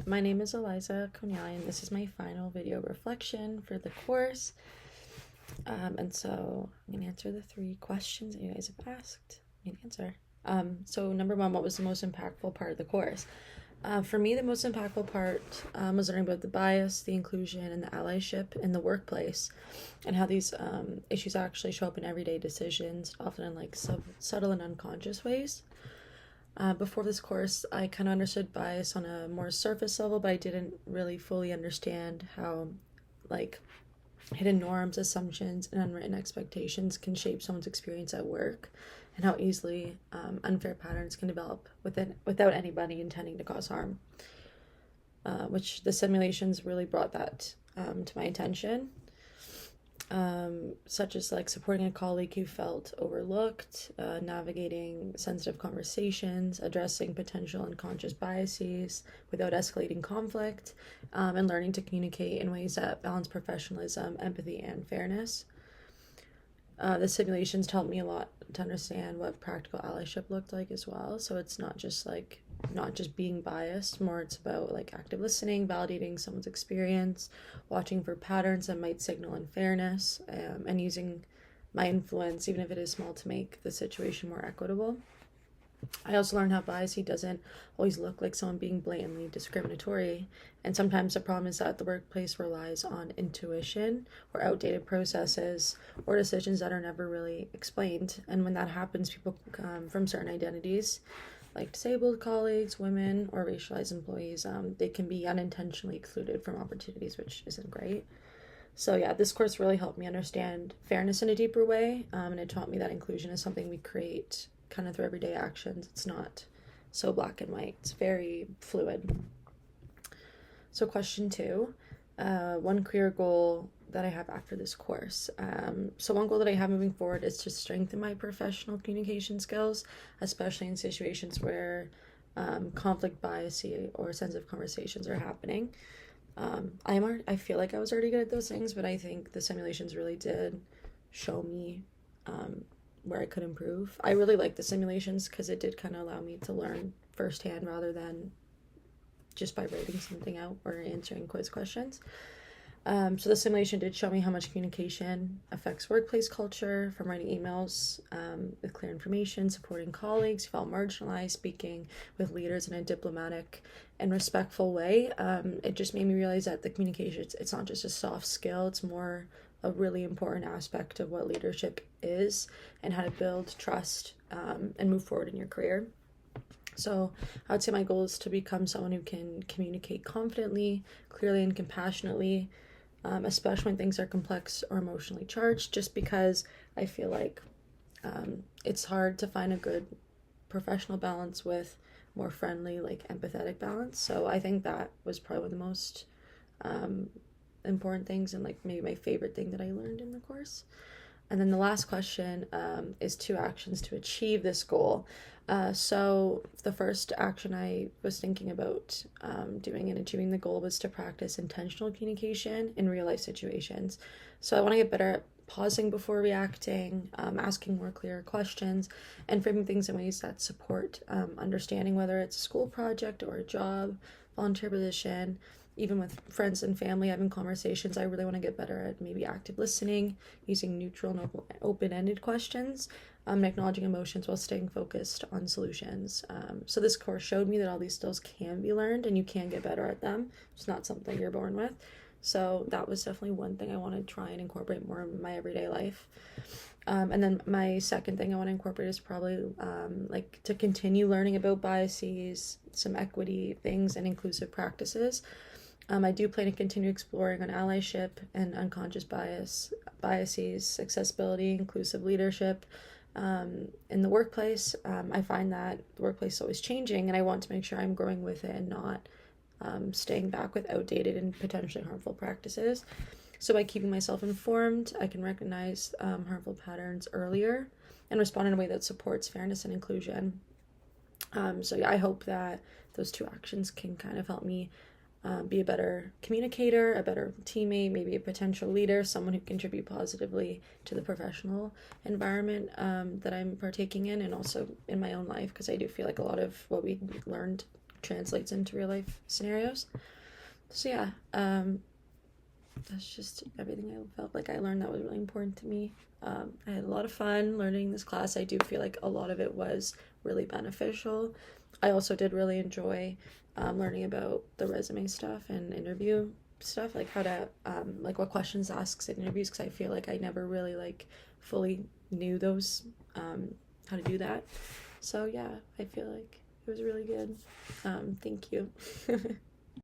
My name is Eliza Konyali, and this is my final video reflection for the course. And so I'm going to answer the 3 questions that you guys have asked me to answer. So number 1, what was the most impactful part of the course? For me, the most impactful part was learning about the bias, the inclusion, and the allyship in the workplace, and how these issues actually show up in everyday decisions, often in like subtle and unconscious ways. Before this course, I kind of understood bias on a more surface level, but I didn't really fully understand how, like, hidden norms, assumptions, and unwritten expectations can shape someone's experience at work, and how easily unfair patterns can develop without anybody intending to cause harm. Which the simulations really brought that to my attention. Such as like supporting a colleague who felt overlooked, navigating sensitive conversations, addressing potential unconscious biases without escalating conflict, and learning to communicate in ways that balance professionalism, empathy, and fairness. The simulations helped me a lot to understand what practical allyship looked like as well. So it's not just being biased, more it's about like active listening, validating someone's experience, watching for patterns that might signal unfairness, and using my influence, even if it is small, to make the situation more equitable. I also learned how bias doesn't always look like someone being blatantly discriminatory, and sometimes the problem is that the workplace relies on intuition or outdated processes or decisions that are never really explained. And when that happens, people from certain identities, like disabled colleagues, women, or racialized employees, they can be unintentionally excluded from opportunities, which isn't great. So yeah, this course really helped me understand fairness in a deeper way, and it taught me that inclusion is something we create kind of through everyday actions. It's not so black and white. It's very fluid. So question 2, one career goal that I have after this course. So one goal that I have moving forward is to strengthen my professional communication skills, especially in situations where conflict, bias, or sensitive conversations are happening. I feel like I was already good at those things, but I think the simulations really did show me where I could improve. I really like the simulations because it did kind of allow me to learn firsthand rather than just by writing something out or answering quiz questions. So the simulation did show me how much communication affects workplace culture, from writing emails with clear information, supporting colleagues who felt marginalized, speaking with leaders in a diplomatic and respectful way. It just made me realize that the communication, it's not just a soft skill, it's more a really important aspect of what leadership is and how to build trust and move forward in your career. So I would say my goal is to become someone who can communicate confidently, clearly, and compassionately, especially when things are complex or emotionally charged, just because I feel like it's hard to find a good professional balance with more friendly, like empathetic balance. So I think that was probably one of the most important things, and like maybe my favorite thing that I learned in the course. And then the last question is 2 actions to achieve this goal. So the first action I was thinking about doing and achieving the goal was to practice intentional communication in real life situations. So I want to get better at pausing before reacting, asking more clear questions, and framing things in ways that support understanding, whether it's a school project or a job, volunteer position. Even with friends and family, having conversations, I really want to get better at maybe active listening, using neutral and open-ended questions, and acknowledging emotions while staying focused on solutions. So this course showed me that all these skills can be learned and you can get better at them. It's not something you're born with. So that was definitely one thing I want to try and incorporate more in my everyday life. And then my second thing I want to incorporate is probably like to continue learning about biases, some equity things, and inclusive practices. I do plan to continue exploring on allyship and unconscious biases, accessibility, inclusive leadership in the workplace. I find that the workplace is always changing, and I want to make sure I'm growing with it and not staying back with outdated and potentially harmful practices. So by keeping myself informed, I can recognize harmful patterns earlier and respond in a way that supports fairness and inclusion. So yeah, I hope that those 2 actions can kind of help me be a better communicator, a better teammate, maybe a potential leader, someone who contribute positively to the professional environment that I'm partaking in, and also in my own life, because I do feel like a lot of what we learned translates into real life scenarios. So yeah, that's just everything I felt like I learned that was really important to me. I had a lot of fun learning this class. I do feel like a lot of it was really beneficial. I also did really enjoy learning about the resume stuff and interview stuff, like how to like what questions to ask in interviews, because I feel like I never really like fully knew those how to do that. So yeah, I feel like it was really good. Thank you.